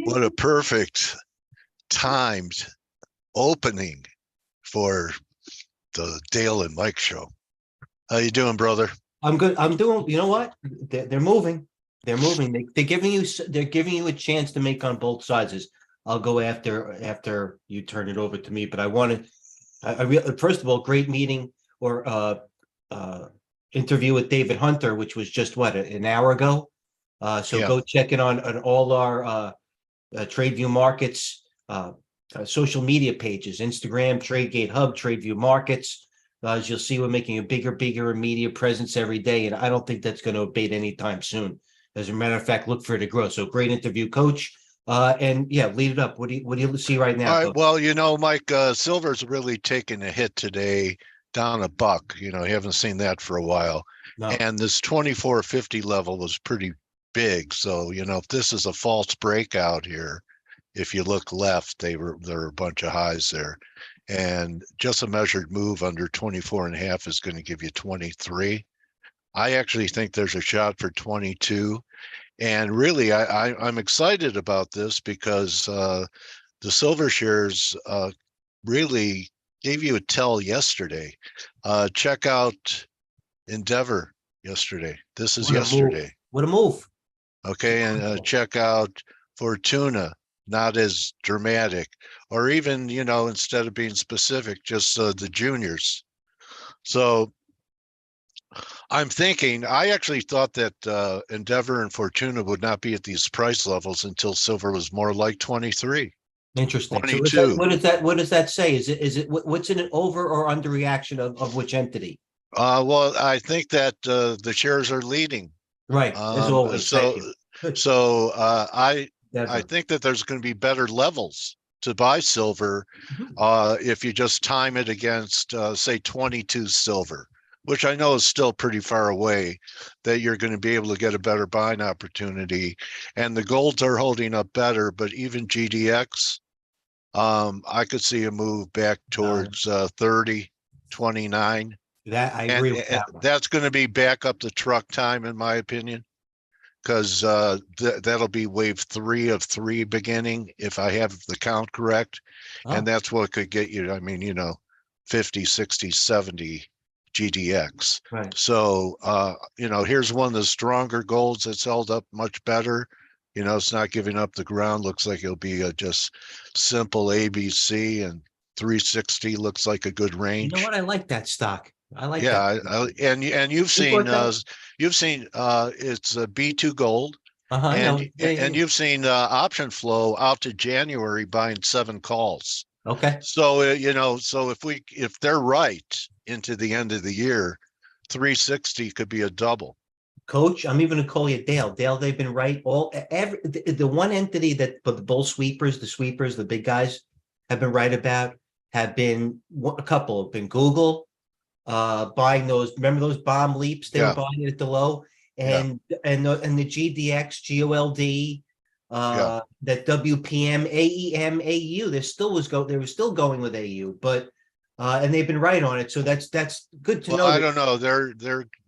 What a perfect timed opening for the Dale and Mike show. How you doing, brother? I'm good. I'm doing. You know what? They're moving. They're moving. They're giving you. They're giving you a chance to make on both sides. I'll go after you turn it over to me. But I wanted. First of all, great meeting or interview with David Hunter, which was just an hour ago. So Yeah. go check it on all our TradeView Markets social media pages: Instagram, TradeGATEHub, TradeView Markets. As you'll see, we're making a bigger media presence every day, and I don't think that's going to abate anytime soon. As a matter of fact, look for it to grow. So great interview, Coach. And yeah, lead it up. What do you see right now, All right. Coach? Well, Mike, Silver's really taken a hit today, down a buck. You haven't seen that for a while. No, And this 24.50 level was pretty big. So, if this is a false breakout here, if you look left, there are a bunch of highs there. And just a measured move under 24.5 is going to give you 23. I actually think there's a shot for 22. And really, I'm excited about this because the silver shares really gave you a tell yesterday. Check out Endeavor yesterday. This is what a move! yesterday. What a move! Okay, and check out Fortuna. Not as dramatic, or even instead of being specific, just the juniors. So I'm thinking, I actually thought that Endeavor and Fortuna would not be at these price levels until silver was more like 23, Interesting. So 22. what does that say? Is it what's in an over or under reaction of which entity? Well, I think that the shares are leading. Right, as always. Thank So, you. so I Never. think that there's going to be better levels to buy silver if you just time it against, say, 22 silver, which I know is still pretty far away, that you're going to be able to get a better buying opportunity. And the golds are holding up better, but even GDX, I could see a move back towards 30, 29. That I And, agree with and that one. that's going to be back up the truck time, in my opinion, because that'll be wave 3 of 3 beginning, if I have the count correct. And Oh, that's what could get you, 50, 60, 70 GDX. right. So, here's one of the stronger golds that's held up much better. It's not giving up the ground. Looks like it'll be a just simple ABC, and 360 looks like a good You know what? range. I like that stock. I like that. Yeah, and you've You seen bought that? it's a B2 gold, I know. Yeah, and yeah. you've seen option flow out to January buying 7 calls. Okay. So so if they're right into the end of the year, 360 could be a double. Coach, I'm even gonna call you Dale. Dale, they've been right. The one entity that but the bull sweepers, the big guys have been right about have been a couple have been Google, buying those. Remember those bomb leaps? They were Yeah, buying it at the low, yeah, and the GDX, GOLD, yeah. that WPM, AEM, AU. They were still going with AU, but and they've been right on it. So that's good to Well, know I that. don't know.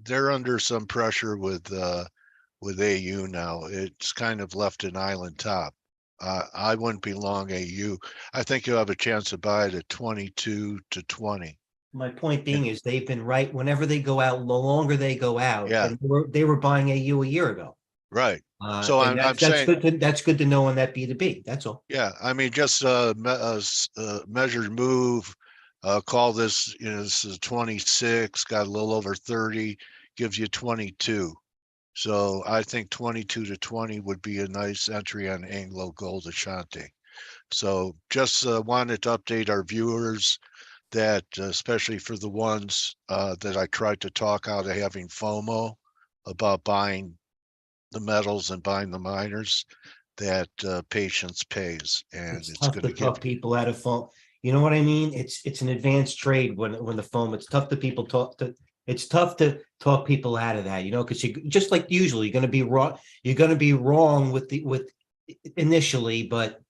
They're under some pressure with AU now. It's kind of left an island top. I wouldn't be long AU. I think you'll have a chance to buy it at 22 to 20. My point Yeah. being is they've been right whenever they go out, the longer they go out, Yeah, and they were buying AU a year ago. right. So And I'm that's saying, good to know on that B2B. That's all. yeah, just measured move. Call this, this is 26, got a little over 30, gives you 22. So I think 22 to 20 would be a nice entry on Anglo Gold Ashanti. So just wanted to update our viewers that, especially for the ones that I tried to talk out of having FOMO about buying the metals and buying the miners, that patience pays, and It's it's tough going to to give. talk people out of phone. You know what I mean? It's an advanced trade when the foam. It's tough to people talk to. It's tough to talk people out of that, because you just like usually you're going to be wrong. You're going to be wrong with initially, but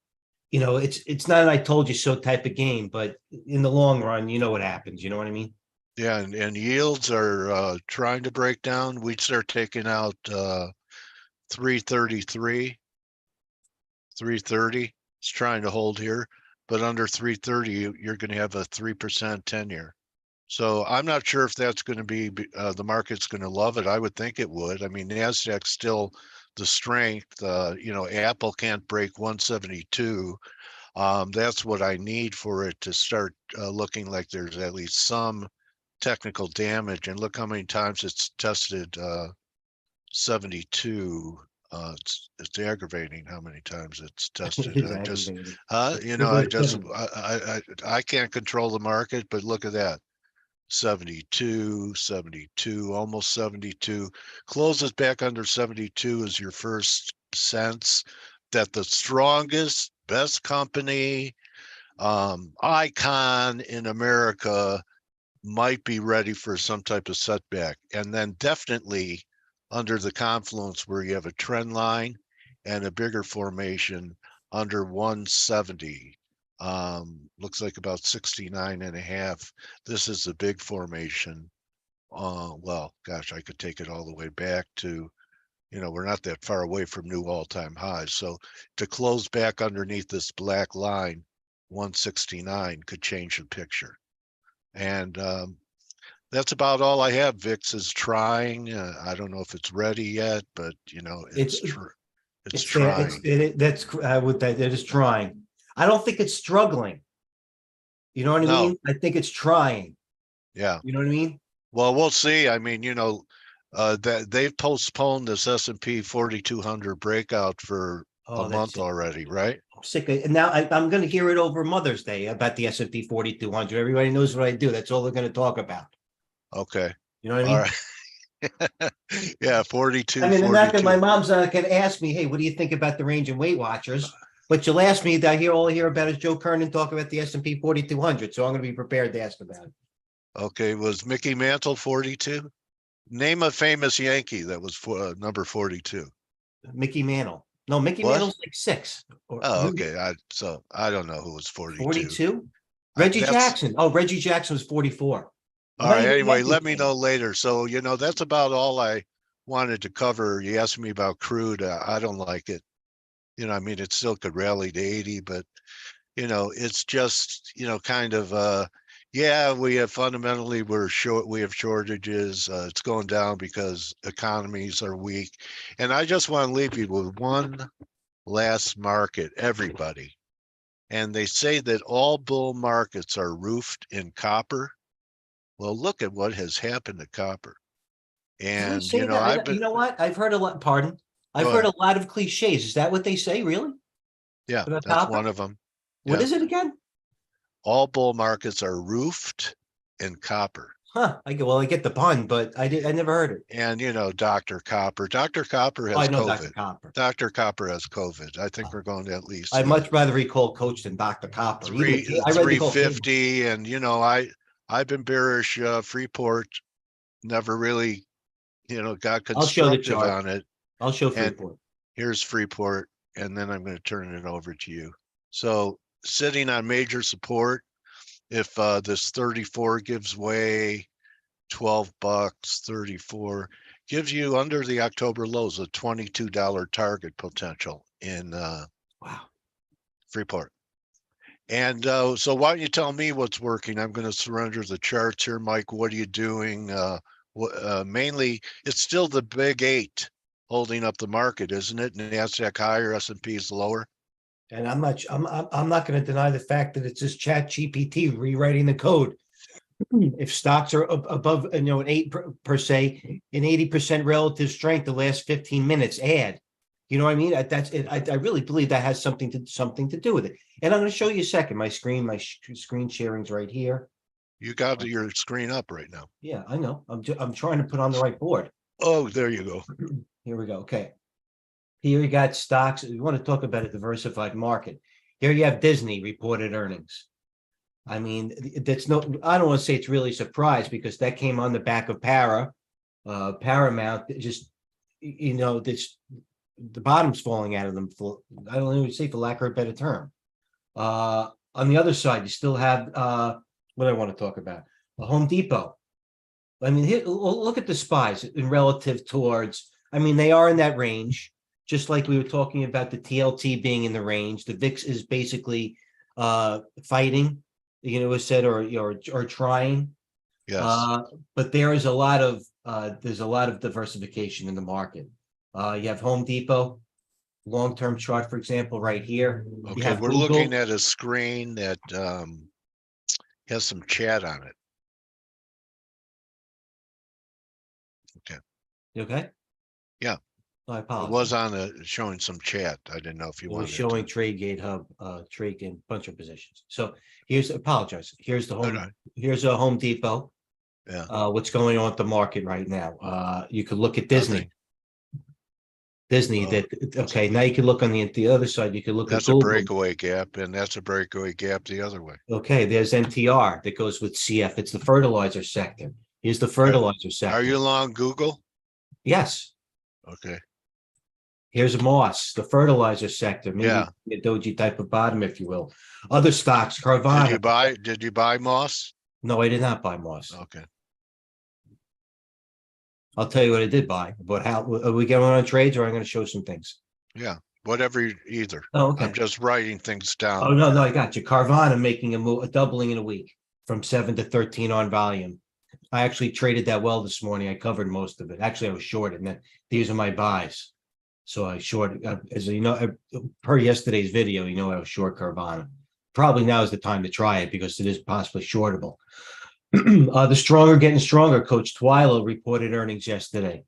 it's not an I told you so type of game. But in the long run, you know what happens. You know what I mean? Yeah, and yields are trying to break down. We'd start taking out 333. 330. It's trying to hold here, but under 330, you're going to have a 3% 10-year. So I'm not sure if that's going to be the market's going to love it. I would think it would. I mean, NASDAQ's still the strength. Apple can't break 172. That's what I need for it to start looking like there's at least some technical damage. And look how many times it's tested 72. It's aggravating how many times it's tested. It is I just, aggravating. I can't control the market, but look at that. 72, 72, almost 72. Closes back under 72 is your first sense that the strongest, best company, icon in America might be ready for some type of setback. And then definitely under the confluence where you have a trend line and a bigger formation under 170. Looks like about 69 and a half. This is a big formation. Well, gosh, I could take it all the way back to, we're not that far away from new all-time highs. So to close back underneath this black line, 169 could change the picture. And that's about all I have. VIX is trying. I don't know if it's ready yet, but it's trying. It is trying. I don't think it's struggling. You know what I mean? I think it's trying. Yeah. You know what I mean? Well, we'll see. I mean, that they've postponed this S&P 4200 breakout for a month already, right? I'm sick of it. And now I'm going to hear it over Mother's Day about the S&P 4200. Everybody knows what I do. That's all they're going to talk about. Okay. You know what I mean? All right. Yeah, 42. I mean, 42. my mom's not going to ask me, hey, what do you think about the range and Weight Watchers? But you'll ask me, all I hear about is Joe Kernan talk about the S&P 4200. So I'm going to be prepared to ask about it. Okay. Was Mickey Mantle 42? Name a famous Yankee that was number 42. Mickey Mantle. No, Mickey What? Mantle's like 6. Oh, okay. I don't know who was 42. 42? Reggie Jackson. Oh, Reggie Jackson was 44. All right. Anyway, let me know later. So, that's about all I wanted to cover. You asked me about crude. I don't like it. I mean, it still could rally to 80, but, it's just, kind of, yeah, we have fundamentally, we have shortages. It's going down because economies are weak. And I just want to leave you with one last market, everybody. And they say that all bull markets are roofed in copper. Well, look at what has happened to copper. And, you know what? I've heard a lot, pardon. I've heard a lot of cliches. Is that what they say, really? Yeah, that's one of them. What is it again? All bull markets are roofed in copper. Huh. I get the pun, but I never heard it. And Dr. Copper. Dr. Copper has COVID. Dr. Copper. Dr. Copper has COVID. I think we're going to at least. I'd much rather recall Coach than Dr. Copper. 350, and I've been bearish. Freeport never really, got constructive on it. I'll show Freeport. And here's Freeport, and then I'm going to turn it over to you. So sitting on major support, if this 34 gives way, $12, 34 gives you under the October lows a $22 target potential in Freeport. And so why don't you tell me what's working? I'm going to surrender the charts here, Mike. What are you doing? Mainly, it's still the big 8 holding up the market, isn't it? NASDAQ higher, S&P is lower. And I'm not going to deny the fact that it's just ChatGPT rewriting the code. If stocks are above, an 8 per se, an 80% relative strength, the last 15 minutes add. You know what I mean? That's it. I really believe that has something to do with it. And I'm going to show you a second. My screen sharing's right here. You got your screen up right now. Yeah, I know. I'm trying to put on the right board. Oh, there you go. Here we go. Okay. Here you got stocks. We want to talk about a diversified market. Here you have Disney reported earnings. I mean, I don't want to say it's really a surprise because that came on the back of Paramount. Just, the bottom's falling out of them. I don't even say for lack of a better term. On the other side, you still have what I want to talk about. Home Depot. I mean, look at the SPYs in relative towards. I mean, they are in that range. just like we were talking about the TLT being in the range, the VIX is basically fighting, as said, or trying. Yes. But there is a lot of diversification in the market. You have Home Depot, long-term chart, for example, right here. You Okay, have we're Google. looking at a screen that has some chat on it. You okay? Yeah. I It apologize. was on showing some chat. I didn't know if you It was wanted showing to. TradeGATEHub, trade in bunch of positions. So apologize. Here's the home. Okay. Here's a Home Depot. Yeah. What's going on at the market right now? You could look at Disney. Nothing. Disney. Well, Okay. Now you can look on the other side. You can look at that's a Google. breakaway gap, and that's a breakaway gap the other way. Okay. There's NTR that goes with CF. It's the fertilizer sector. Here's the fertilizer sector. Are you long Google? Yes. Okay. Here's a Moss, the fertilizer sector, maybe Yeah. a doji type of bottom, if you will. Other stocks, Carvana. Did you buy Moss? No, I did not buy Moss. Okay. I'll tell you what I did buy. But how are we going on trades, or I'm going to show some things? Yeah. Whatever either. Oh, okay. I'm just writing things down. Oh, no, I got you. Carvana making a doubling in a week from 7 to 13 on volume. I actually traded that well this morning. I covered most of it. Actually, I was shorted, and then these are my buys. So I short, as you know, per yesterday's video, I was short Carvana. Probably now is the time to try it because it is possibly shortable. The stronger getting stronger. Coach Twilo reported earnings yesterday.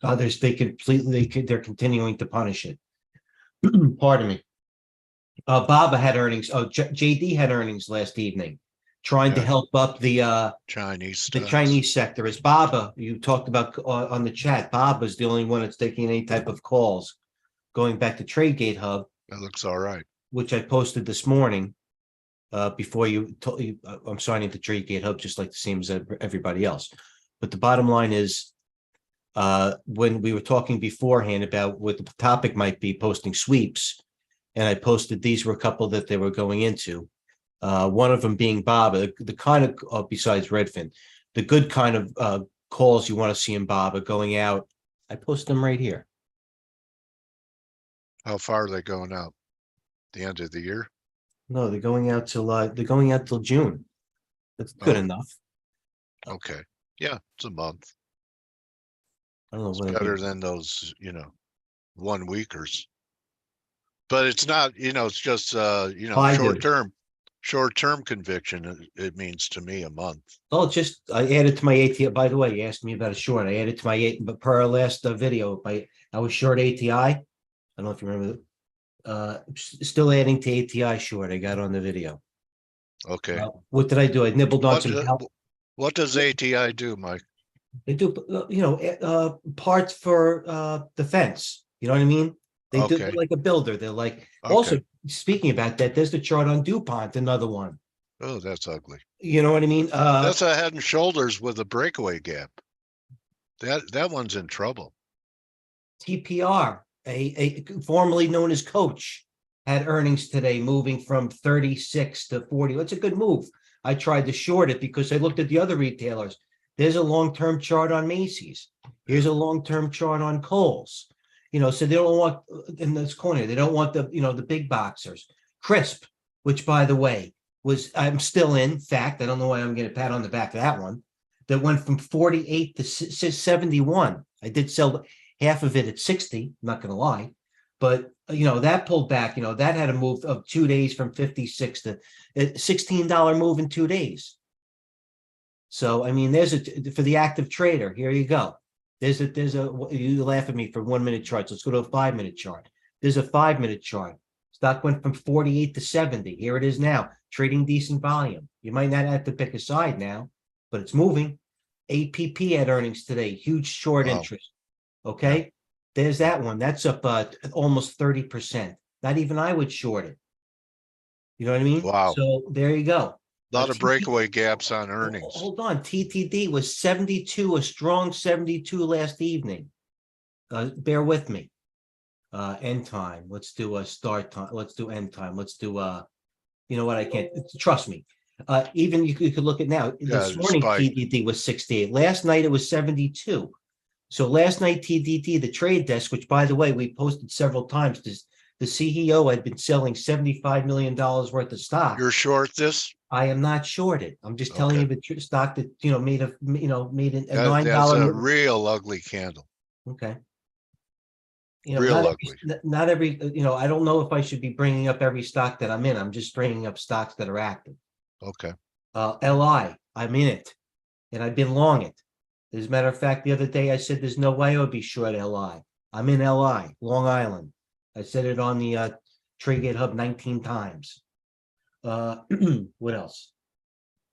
They're continuing to punish it. Pardon me. Baba had earnings. Oh, JD had earnings last evening, trying to help up the Chinese sector. As Baba, you talked about on the chat, Baba is the only one that's taking any type of calls. Going back to TradeGATEHub, that looks all right, which I posted this morning. Before I'm signing to TradeGATEHub just like the same as everybody else. But the bottom line is, when we were talking beforehand about what the topic might be, posting sweeps, and I posted these were a couple that they were going into. One of them being Baba, the kind of besides Redfin, the good kind of calls you want to see in Baba going out. I posted them right here. How far are they going out? The end of the year? No, they're going out till June. That's good enough. Okay. Yeah, it's a month. I don't know it's what better than those, 1 weekers. But it's not, it's just short-term conviction. It means to me a month. Oh, I added to my ATI. By the way, you asked me about a short. I added to my but per our last video, I was short ATI. I don't know if you remember. Still adding to ATI short. I got on the video. Okay. What did I do? I nibbled on some help. What does ATI do, Mike? They do, parts for defense. You know what I mean? They do like a builder. They're like also speaking about that. There's the chart on DuPont, another one. Oh, that's ugly. You know what I mean? That's a head and shoulders with a breakaway gap. That one's in trouble. TPR, a formerly known as Coach, had earnings today, moving from 36 to 40. That's a good move. I tried to short it because I looked at the other retailers. There's a long-term chart on Macy's. Here's a long-term chart on Kohl's. So they don't want in this corner. They don't want the big boxers. Crisp, which by the way I'm still in fact. I don't know why I'm getting a pat on the back of that one. That went from 48 to 71. I did sell half of it at 60. I'm not going to lie, but that pulled back. That had a move of 2 days from 56 to $16 move in 2 days. So I mean, there's for the active trader. Here you go. There's a you laugh at me for 1 minute charts. Let's go to a 5 minute chart. There's a 5 minute chart. Stock went from 48 to 70. Here it is now, trading decent volume. You might not have to pick a side now, but it's moving. APP had earnings today, huge short interest. Okay, there's that one. That's up almost 30%. Not even I would short it. You know what I mean? Wow. So there you go. A lot of breakaway gaps on earnings. Hold on. TTD was 72, a strong 72 last evening. Bear with me. End time. Let's do a start time. Let's do end time. Let's do you know what? I can't trust me. Even you could look at now. This morning TTD was 68. Last night it was 72. So last night, TDT, the trade desk, which by the way, we posted several times, the CEO had been selling $75 million worth of stock. You're short this? I am not shorted. I'm just telling Okay. you the stock that, made a That's $9. a real ugly candle. Okay. Real ugly. Not every, I don't know if I should be bringing up every stock that I'm in. I'm just bringing up stocks that are active. Okay. LI, I'm in it and I've been long it. As a matter of fact, the other day I said there's no way I would be short LI. I'm in LI, Long Island. I said it on the TradeGATEHub 19 times. What else?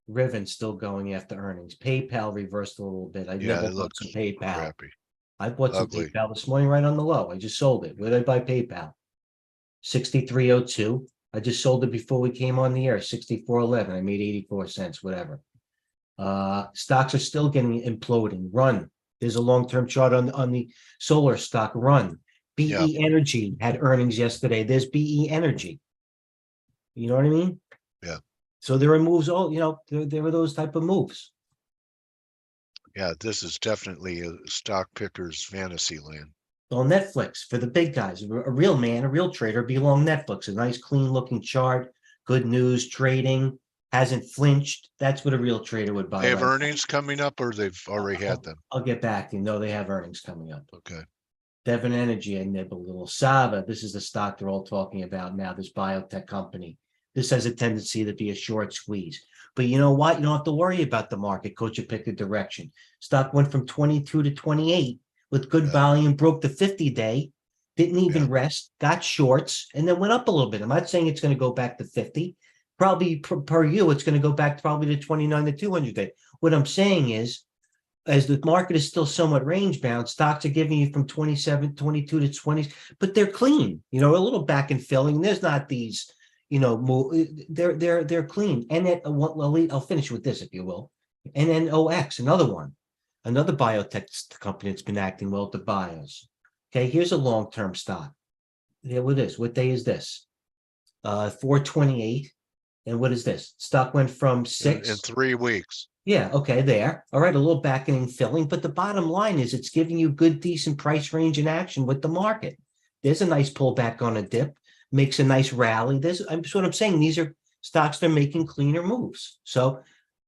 Riven still going after earnings. PayPal reversed a little bit. I Yeah, never it bought looks some PayPal. crappy. I bought some Ugly. PayPal this morning right on the low. I just sold it. Where did I buy PayPal? 63.02. I just sold it before we came on the air. 64.11. I made 84 cents, whatever. Stocks are still getting imploding. Run. There's a long-term chart on the solar stock. Run. Yeah. BE Energy had earnings yesterday. There's BE Energy. You know what I mean? Yeah. So there are moves. There were those type of moves. Yeah, this is definitely a stock picker's fantasy land. On Netflix for the big guys. A real man, a real trader belong Netflix. A nice, clean-looking chart. Good news. Trading. Hasn't flinched. That's what a real trader would buy. They have right earnings coming up, or they've already had them? I'll get back to you. No, they have earnings coming up. Okay. Devon Energy, I nibble a little. Sava, this is the stock they're all talking about now, this biotech company. This has a tendency to be a short squeeze. But you know what? You don't have to worry about the market. Coach, you pick a direction. Stock went from 22 to 28 with good volume, broke the 50-day, didn't even rest, got shorts, and then went up a little bit. I'm not saying it's going to go back to 50. Probably per you, it's going to go back probably to 29 to 200 day. What I'm saying is, as the market is still somewhat range bound, stocks are giving you from 27, 22 to 20, but they're clean, a little back and filling. There's not these, they're clean. And then I'll finish with this, if you will. NNOX, another biotech company that's been acting well to bios. Okay, here's a long-term stock. Yeah, what is? What day is this? 428. And what is this? Stock went from 6 in 3 weeks. Yeah, okay, there. All right, a little backing and filling, but the bottom line is it's giving you good, decent price range in action with the market. There's a nice pullback on a dip, makes a nice rally. That's what I'm saying. These are stocks that are making cleaner moves. So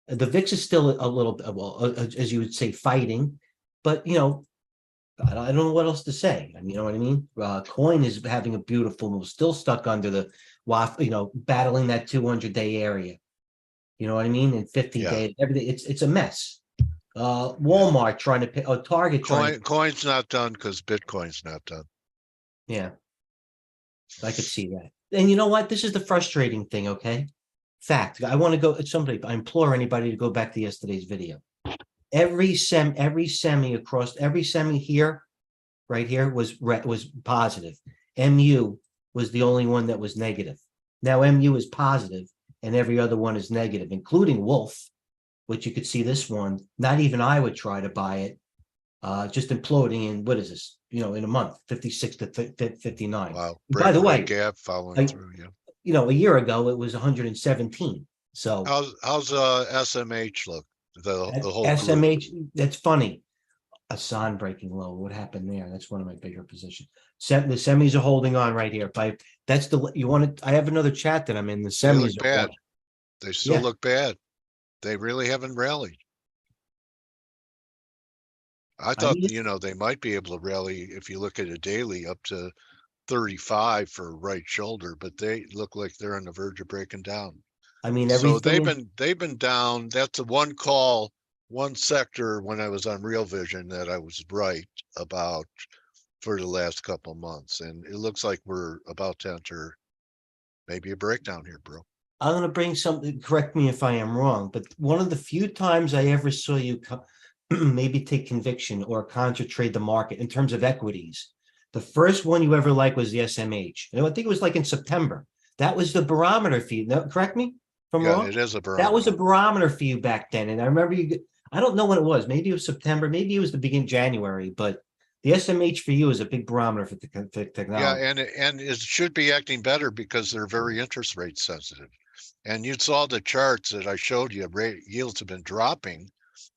the VIX is still a little, as you would say, fighting, but I don't know what else to say. You know what I mean? Coin is having a beautiful move, still stuck under the WAF, battling that 200-day area. You know what I mean? In 50 days, everything, it's a mess. Walmart trying to pay, Target trying. Coin's not done because Bitcoin's not done. Yeah, I could see that. And you know what? This is the frustrating thing, okay? Fact. I want to go, I implore anybody to go back to yesterday's video. Every semi across, every semi here, right here, was positive. MU was the only one that was negative. Now MU is positive, and every other one is negative, including Wolf, which you could see this one. Not even I would try to buy it. Just imploding in, what is this? In a month, 56 to 59. Wow. By the way, gap following through. Yeah. A year ago it was 117. So how's SMH look? The whole SMH, group? That's funny. Asan breaking low. What happened there? That's one of my bigger positions. The semis are holding on right here. I have another chat that I'm in. The semis they look bad. They still look bad. They really haven't rallied. I thought, they might be able to rally if you look at a daily up to 35 for right shoulder, but they look like they're on the verge of breaking down. So they've been down. That's a one sector when I was on Real Vision that I was right about for the last couple of months, and it looks like we're about to enter maybe a breakdown here, bro. I'm going to bring something, correct me if I am wrong, but one of the few times I ever saw you maybe take conviction or contra trade the market in terms of equities, the first one you ever liked was the SMH. And I think it was like in September. That was the barometer for you. No, correct me if I'm wrong. It is a barometer. That was a barometer for you back then. And I remember I don't know when it was. Maybe it was September. Maybe it was the beginning of January. But the SMH for you is a big barometer for technology. Yeah, and it should be acting better because they're very interest rate sensitive. And you saw the charts that I showed you. Yields have been dropping,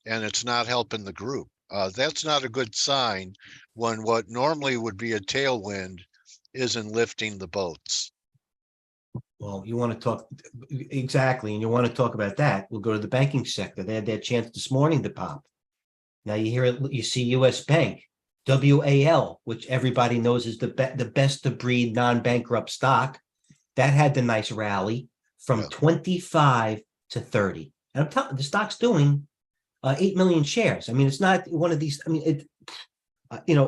and it's not helping the group. That's not a good sign when what normally would be a tailwind isn't lifting the boats. Well, you want to talk exactly, and you want to talk about that. We'll go to the banking sector. They had their chance this morning to pop. Now you hear it, you see US Bank, WAL, which everybody knows is the best of breed non-bankrupt stock. That had the nice rally from 25 to 30. And I'm telling the stock's doing 8 million shares. I mean, it's not one of these. I mean,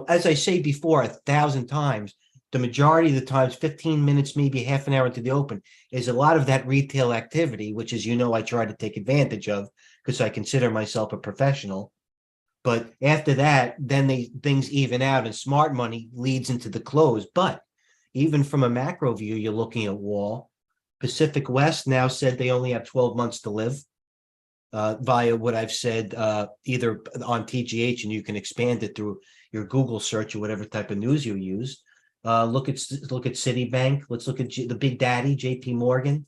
as I say before 1,000 times, the majority of the times, 15 minutes, maybe half an hour into the open, is a lot of that retail activity, which is, I try to take advantage of because I consider myself a professional. But after that, then things even out and smart money leads into the close. But even from a macro view, you're looking at Wall. Pacific West now said they only have 12 months to live via what I've said, either on TGH, and you can expand it through your Google search or whatever type of news you use. Look at Citibank. Let's look at the big daddy, JP Morgan.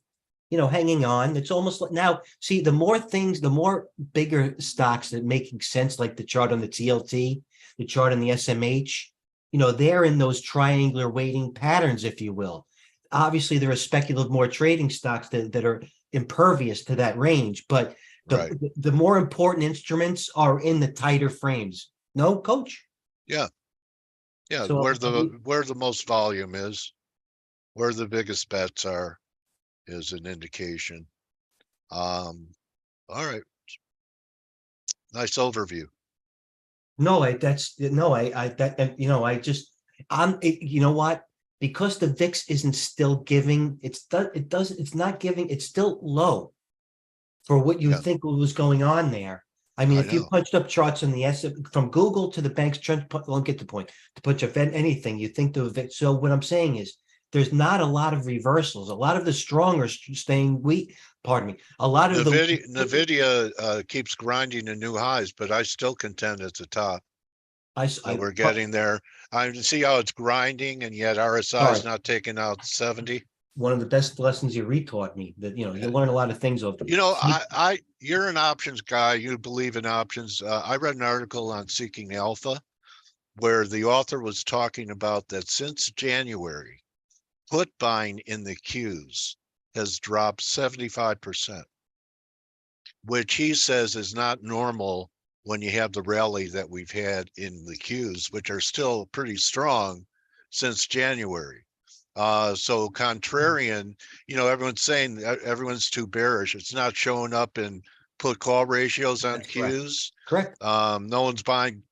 Hanging on. It's almost like now, see, the more bigger stocks that making sense, like the chart on the TLT, the chart on the SMH, they're in those triangular weighting patterns, if you will. Obviously, there are speculative, more trading stocks that are impervious to that range, but the more important instruments are in the tighter frames. No, Coach? Yeah. Yeah, So, where the most volume is, where the biggest bets are, is an indication. All right. Nice overview. You know what? Because the VIX isn't still giving, it's not giving, it's still low for what you think was going on there. I mean, if you punched up charts on the from Google to the bank's trend, I'll get the point. To punch up anything, you think the VIX. So what I'm saying is, there's not a lot of reversals. A lot of the strong are staying weak. Pardon me. A lot of NVIDIA keeps grinding to new highs, but I still contend it's a top. So we're getting there. I see how it's grinding, and yet RSI is not taking out 70. One of the best lessons you retaught me that, you learn a lot of things over. You're an options guy. You believe in options. I read an article on Seeking Alpha where the author was talking about that since January, put buying in the queues has dropped 75%, which he says is not normal when you have the rally that we've had in the queues, which are still pretty strong since January. So contrarian, everyone's saying everyone's too bearish. It's not showing up in put call ratios on queues. Correct. No one's buying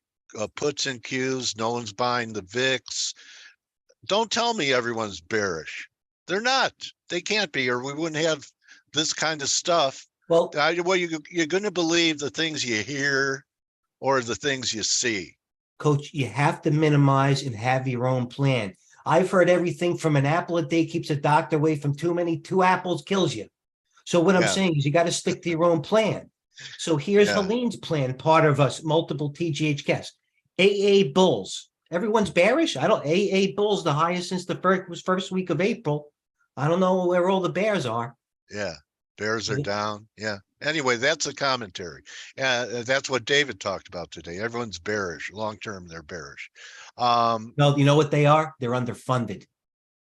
puts in queues. No one's buying the VIX. Don't tell me everyone's bearish. They're not. They can't be, or we wouldn't have this kind of stuff. Well, you're going to believe the things you hear or the things you see. Coach, you have to minimize and have your own plan. I've heard everything from an apple a day keeps a doctor away from too many. 2 apples kills you. So what I'm saying is you got to stick to your own plan. So here's Helene's plan, part of us, multiple TGH guests. AA Bulls. Everyone's bearish. AA Bulls the highest since the first week of April. I don't know where all the bears are. Yeah, bears are down. Yeah. Anyway, that's a commentary. That's what David talked about today. Everyone's bearish. Long term, they're bearish. No, you know what they are? They're underfunded.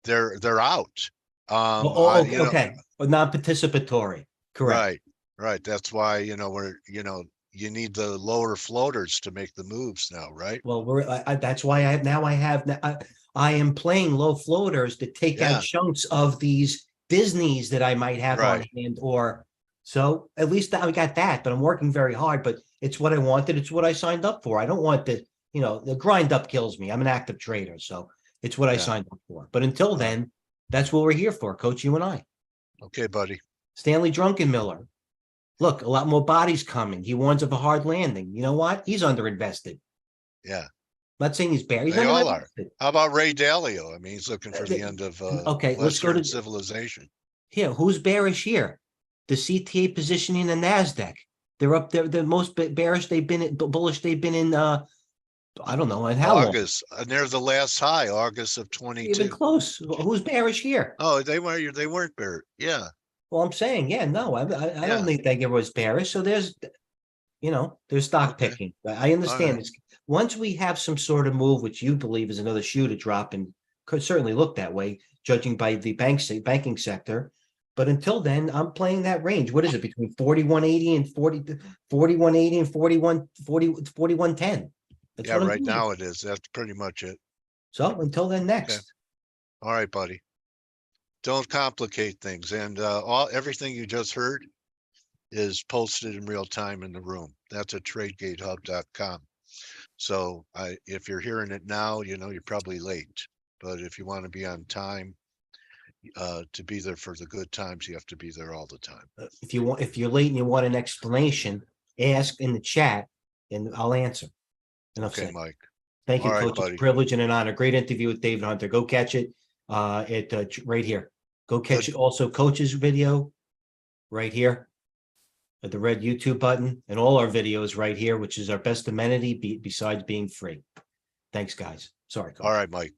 They're out. Okay. But non-participatory. Correct. Right. That's why, you need the lower floaters to make the moves now, right? Well, that's why I am playing low floaters to take out chunks of these Disneys that I might have on hand, so at least I got that, but I'm working very hard, but it's what I wanted. It's what I signed up for. I don't want the grind up kills me. I'm an active trader, so it's what I signed up for. But until then, that's what we're here for, Coach, you and I. Okay, buddy. Stanley Druckenmiller. Look, a lot more bodies coming. He warns of a hard landing. You know what? He's underinvested. Yeah. I'm not saying he's buried. They all are. How about Ray Dalio? I mean, he's looking for the end of let's go to civilization. Here, who's bearish here? The CTA positioning the NASDAQ. They're up there. The most bearish they've been bullish they've been in I don't know, and how August. And there's the last high, August of 22. Even close. Who's bearish here? Oh, they weren't bearish. Yeah. Well, I'm saying, no, I don't think that was bearish. So there's They're stock Okay. picking. I understand right. this. Once we have some sort of move, which you believe is another shoe to drop, and could certainly look that way, judging by the banking sector. But until then, I'm playing that range. What is it between 41.80 and 41.80 and 41.10? That's Yeah, what I'm right doing. now it is. That's pretty much it. So until then, Okay. next. All right, buddy. Don't complicate things. And everything you just heard is posted in real time in the room. That's at TradeGATEHub.com. So if you're hearing it now, you're probably late. But if you want to be on time, to be there for the good times, you have to be there all the time. If you're late and you want an explanation, ask in the chat, and I'll answer. Enough Okay, said. Mike. Thank you, All right, Coach. It's a buddy. privilege and an honor. Great interview with David Hunter. Go catch it. Right here. Go catch Good. it. Also, Coach's video right here at the red YouTube button, and all our videos right here, which is our best amenity besides being free. Thanks, guys. Sorry, All Coach. right, Mike.